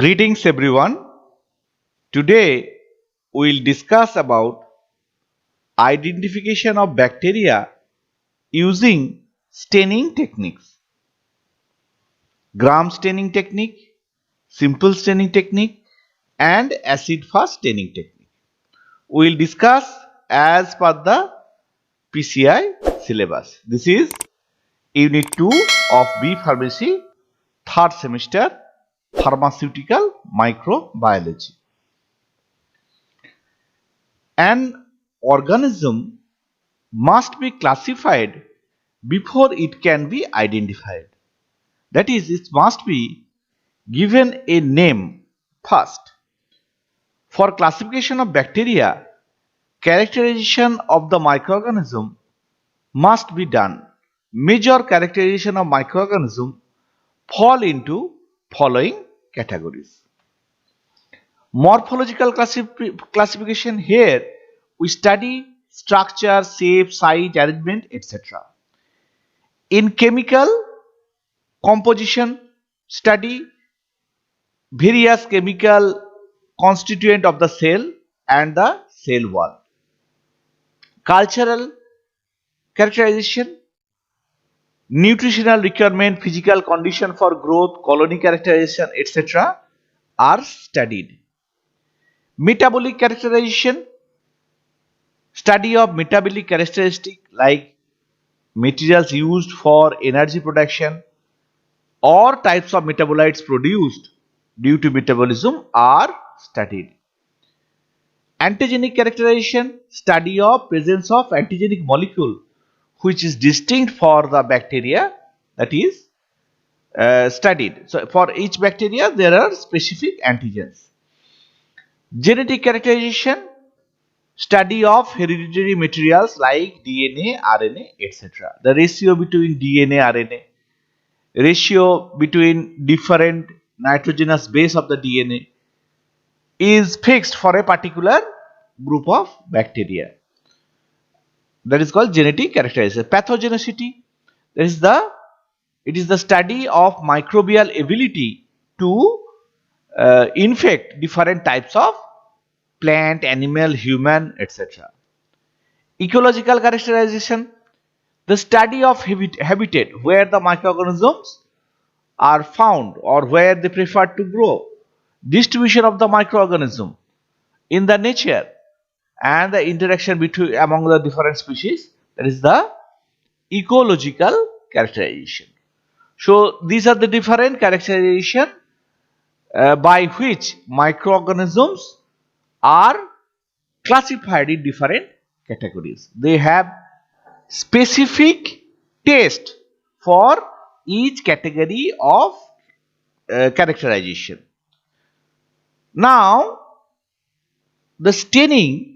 Greetings everyone. Today we'll discuss about identification of bacteria using staining techniques. Gram staining technique, simple staining technique and acid fast staining technique. We'll discuss as per the PCI syllabus. This is Unit 2 of B Pharmacy, 3rd semester, Pharmaceutical Microbiology. An organism must be classified before it can be identified. That is, it must be given a name first. For classification of bacteria, characterization of the microorganism must be done. Major characterization of microorganism fall into following categories. Morphological classification, here we study structure, shape, size, arrangement, etc. In chemical composition, study various chemical constituent of the cell and the cell wall. Cultural characterization, nutritional requirement, physical condition for growth, colony characterization, etc. are studied. Metabolic characterization, study of metabolic characteristic like materials used for energy production or types of metabolites produced due to metabolism are studied. Antigenic characterization, study of presence of antigenic molecule which is distinct for the bacteria, that is studied. So for each bacteria there are specific antigens. Genetic characterization, study of hereditary materials like DNA, RNA, etc. The ratio between DNA, RNA, ratio between different nitrogenous base of the DNA is fixed for a particular group of bacteria. That is called genetic characterization. Pathogenicity, it is the study of microbial ability to infect different types of plant, animal, human, etc. Ecological characterization, the study of habitat where the microorganisms are found or where they prefer to grow. Distribution of the microorganism in the nature and the interaction between among the different species, that is the ecological characterization. So these are the different characterization by which microorganisms are classified in different categories. They have specific taste for each category of characterization. Now, the staining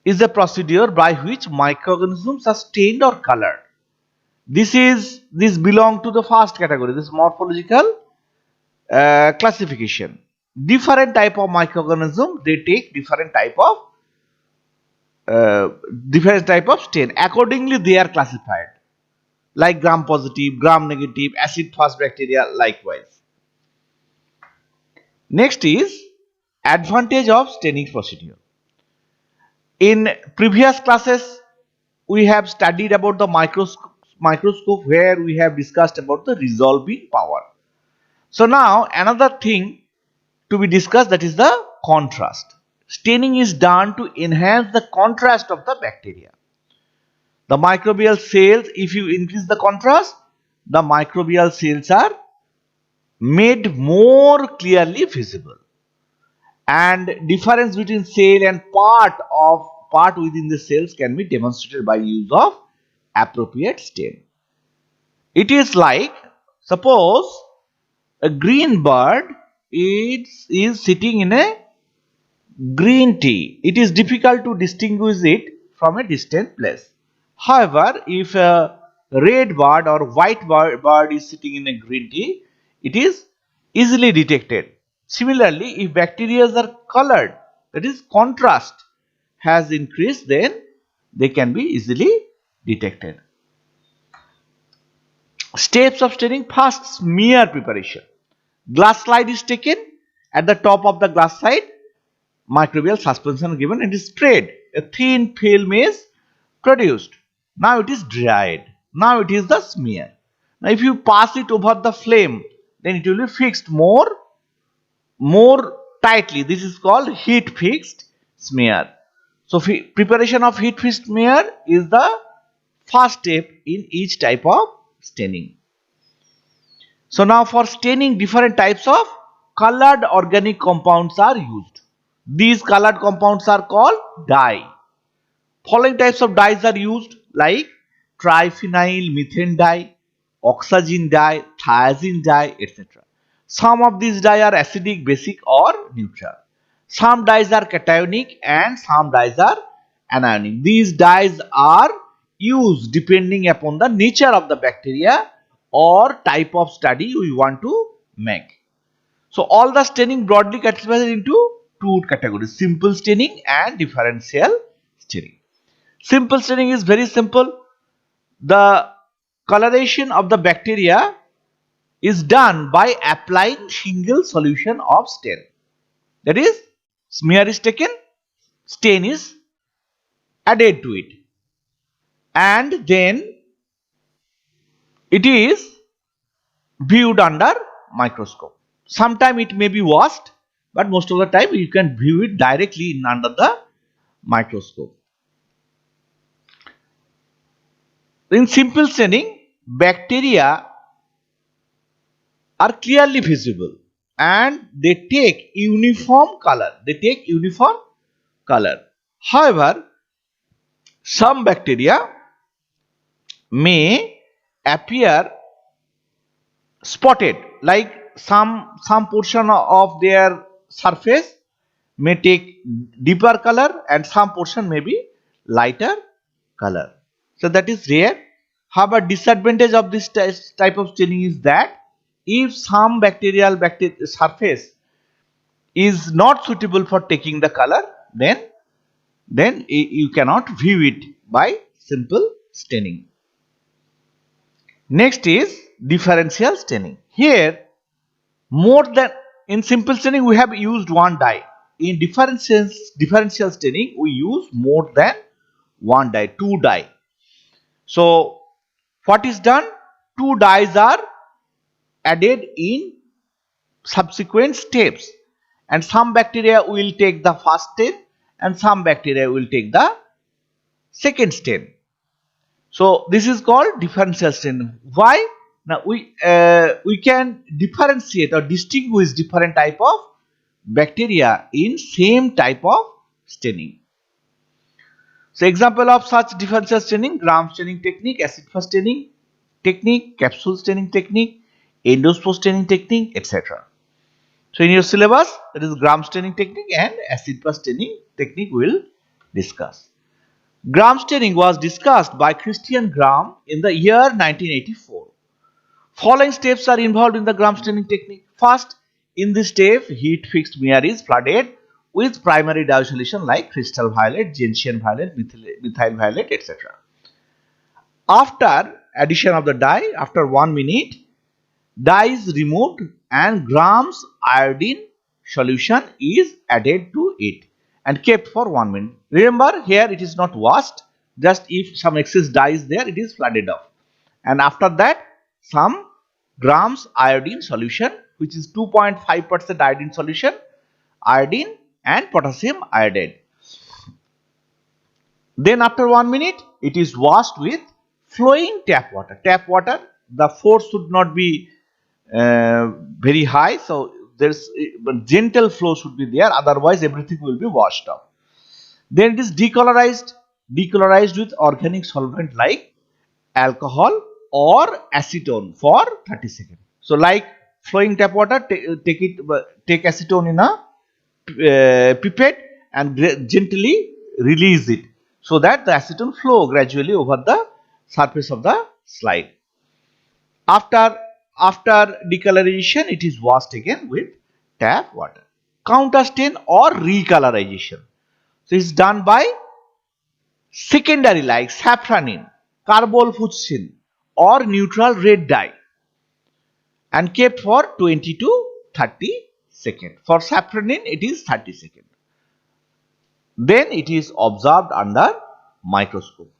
is a procedure by which microorganisms are stained or colored. This belongs to the first category. This classification. Different type of microorganism, they take different type of stain. Accordingly, they are classified like gram positive, gram negative, acid fast bacteria likewise. Next is advantage of staining procedure. In previous classes, we have studied about the microscope where we have discussed about the resolving power. So now another thing to be discussed, that is the contrast. Staining is done to enhance the contrast of the bacteria. The microbial cells, if you increase the contrast, the microbial cells are made more clearly visible, and difference between cell and part within the cells can be demonstrated by use of appropriate stain. It is like, suppose a green bird is sitting in a green tea. It is difficult to distinguish it from a distant place. However, if a red bird or white bird is sitting in a green tea, it is easily detected. Similarly, if bacteria are colored, that is contrast has increased, then they can be easily detected. Steps of staining: first, smear preparation. Glass slide is taken. At the top of the glass slide, microbial suspension given and is sprayed. A thin film is produced. Now it is dried. Now it is the smear. Now if you pass it over the flame, then it will be fixed more tightly. This is called heat fixed smear. So preparation of heat fixed smear is the first step in each type of staining. So now for staining, different types of colored organic compounds are used. These colored compounds are called dye. Following types of dyes are used like triphenyl methane dye, oxygen dye, thiazine dye, etc. Some of these dyes are acidic, basic or neutral. Some dyes are cationic and some dyes are anionic. These dyes are used depending upon the nature of the bacteria or type of study we want to make. So all the staining broadly classified into two categories: simple staining and differential staining. Simple staining is very simple. The coloration of the bacteria is done by applying single solution of stain. That is, smear is taken, stain is added to it, and then it is viewed under microscope. Sometimes it may be washed, but most of the time you can view it directly under the microscope. In simple staining, bacteria are clearly visible and they take uniform color. However, some bacteria may appear spotted, like some portion of their surface may take deeper color and some portion may be lighter color. So that is rare. However, disadvantage of this type of staining is that if some bacterial surface is not suitable for taking the color, then you cannot view it by simple staining. Next is differential staining. Here, in simple staining we have used one dye. In differential staining we use more than one dye, two dye. So what is done? Two dyes are added in subsequent steps, and some bacteria will take the first stain and some bacteria will take the second stain. So this is called differential staining. Why? Now we can differentiate or distinguish different type of bacteria in same type of staining. So example of such differential staining: gram staining technique, acid fast staining technique, capsule staining technique, endospost staining technique, etc. So in your syllabus, that is gram staining technique and acid fast staining technique we will discuss. Gram staining was discussed by Christian Gram in the year 1984. Following steps are involved in the gram staining technique. First, in this step, heat fixed mirror is flooded with primary dye solution like crystal violet, gentian violet, methyl violet, etc. After addition of the dye, after 1 minute, dye is removed and grams iodine solution is added to it and kept for 1 minute. Remember, here it is not washed, just if some excess dye is there, it is flooded off. And after that, some grams iodine solution, which is 2.5% iodine solution, iodine and potassium iodide. Then after 1 minute, it is washed with flowing tap water. Tap water, the force should not be very high, so there's gentle flow should be there, otherwise everything will be washed off. Then it is decolorized with organic solvent like alcohol or acetone for 30 seconds. So like flowing tap water, take acetone in a pipette and gently release it so that the acetone flow gradually over the surface of the slide. After decolorization, it is washed again with tap water. Counter stain or recolorization. So it is done by secondary like safranin, carbolfuchsin or neutral red dye and kept for 20 to 30 seconds. For safranin, it is 30 seconds. Then it is observed under microscope.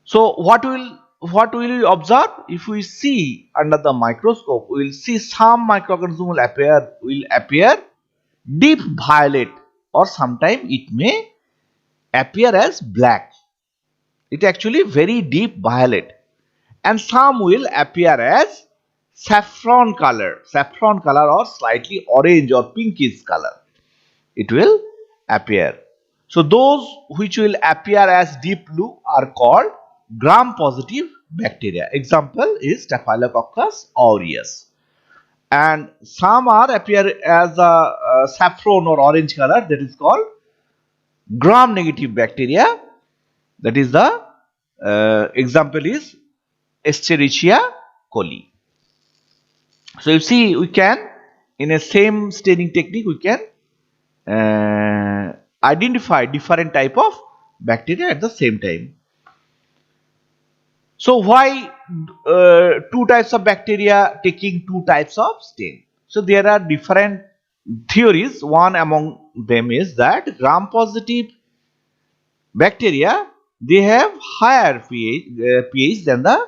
So what will we observe? If we see under the microscope, we will see some microorganism will appear deep violet, or sometimes it may appear as black. It actually very deep violet, and some will appear as saffron color or slightly orange or pinkish color. It will appear. So those which will appear as deep blue are called gram-positive bacteria. Example is Staphylococcus aureus. And some are appear as a saffron or orange color, that is called gram-negative bacteria. That is the example is Escherichia coli. So you see, we can, in a same staining technique, we can identify different type of bacteria at the same time. So why two types of bacteria taking two types of stain? So there are different theories. One among them is that gram-positive bacteria, they have higher pH than the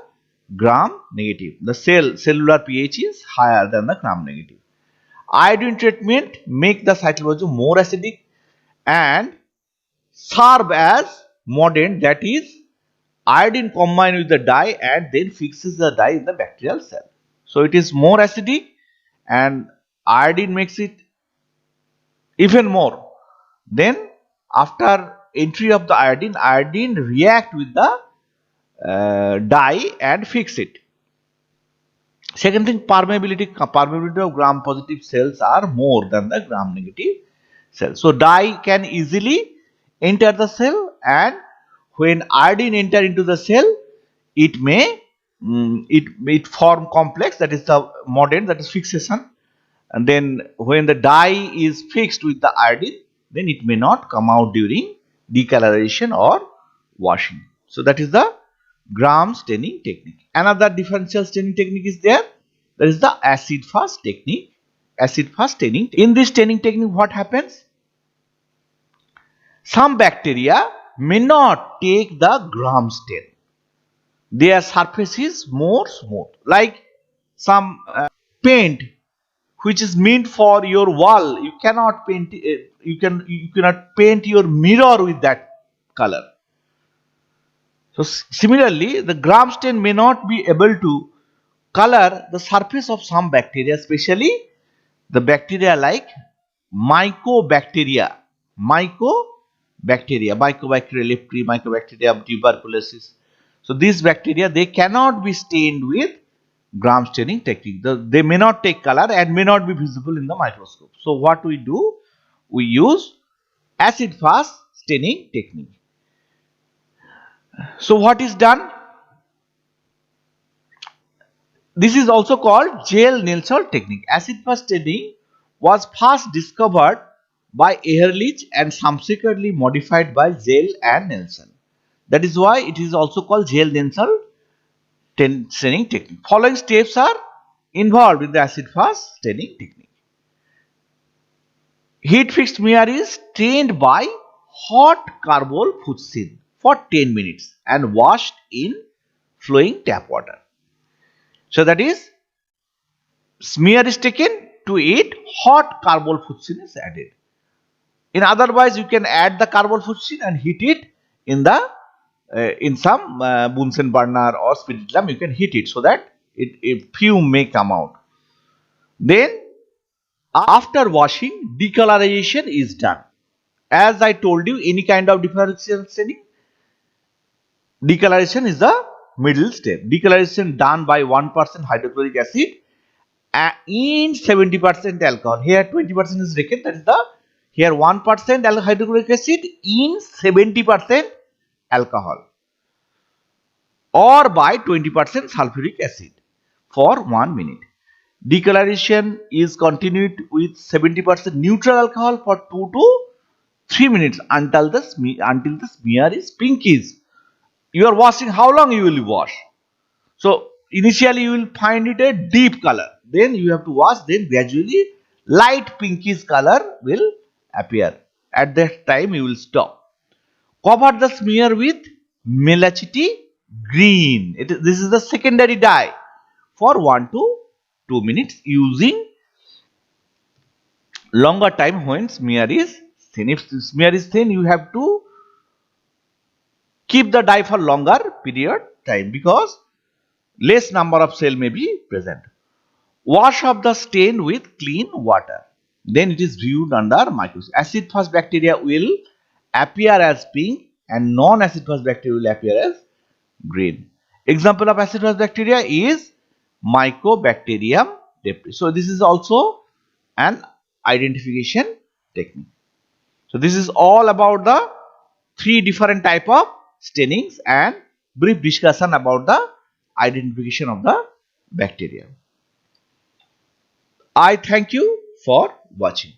gram-negative. The cellular pH is higher than the gram-negative. Iodine treatment make the cytoplasm more acidic and serve as mordant, that is, iodine combined with the dye and then fixes the dye in the bacterial cell. So it is more acidic, and iodine makes it even more. Then after entry of the iodine react with the dye and fix it. Second thing, permeability of gram-positive cells are more than the gram-negative cells. So dye can easily enter the cell, and when iodine enter into the cell, it may it form complex, that is the mordant, that is fixation, and then when the dye is fixed with the iodine, then it may not come out during decolorization or washing. So that is the gram staining technique. Another differential staining technique is there. That is the acid fast technique. Acid fast staining. In this staining technique, what happens? Some bacteria may not take the gram stain. Their surface is more smooth. Like some paint which is meant for your wall, you cannot paint. You cannot paint your mirror with that color. So similarly, the gram stain may not be able to color the surface of some bacteria, especially the bacteria like Mycobacteria lepti, Mycobacteria tuberculosis. So these bacteria, they cannot be stained with gram staining technique. They may not take color and may not be visible in the microscope. So what we do? We use acid fast staining technique. So what is done? This is also called Zell-Nelson technique. Acid fast staining was first discovered by Ehrlich and subsequently modified by Zell and Nelson. That is why it is also called Zell-Nelson staining technique. Following steps are involved in the acid fast staining technique. Heat fixed mirror is stained by hot carbolfuchsin for 10 minutes and washed in flowing tap water. So that is, smear is taken, to it hot carbolfuchsin is added. In otherwise, you can add the carbolfuchsin and heat it in the in some Bunsen burner or spirit lamp. You can heat it so that a fume may come out. Then after washing, decolorization is done. As I told you, any kind of differential staining, decolorization is the middle step. Decolorization done by 1% hydrochloric acid in 70% alcohol. Here 20% is taken. That is the here 1% hydrochloric acid in 70% alcohol, or by 20% sulfuric acid for 1 minute. Decolorization is continued with 70% neutral alcohol for 2 to 3 minutes until the smear is pinkish. You are washing, how long you will wash? So initially you will find it a deep color, then you have to wash, then gradually light pinkish color will appear. At that time you will stop. Cover the smear with Melachite green. This is the secondary dye for 1 to 2 minutes using longer time when smear is thin. If smear is thin, you have to keep the dye for longer period time because less number of cell may be present. Wash off the stain with clean water. Then it is viewed under microscope. Acid fast bacteria will appear as pink and non-acid fast bacteria will appear as green. Example of acid fast bacteria is Mycobacterium depris. So this is also an identification technique. So this is all about the 3 different type of stainings and brief discussion about the identification of the bacteria. I thank you for watching.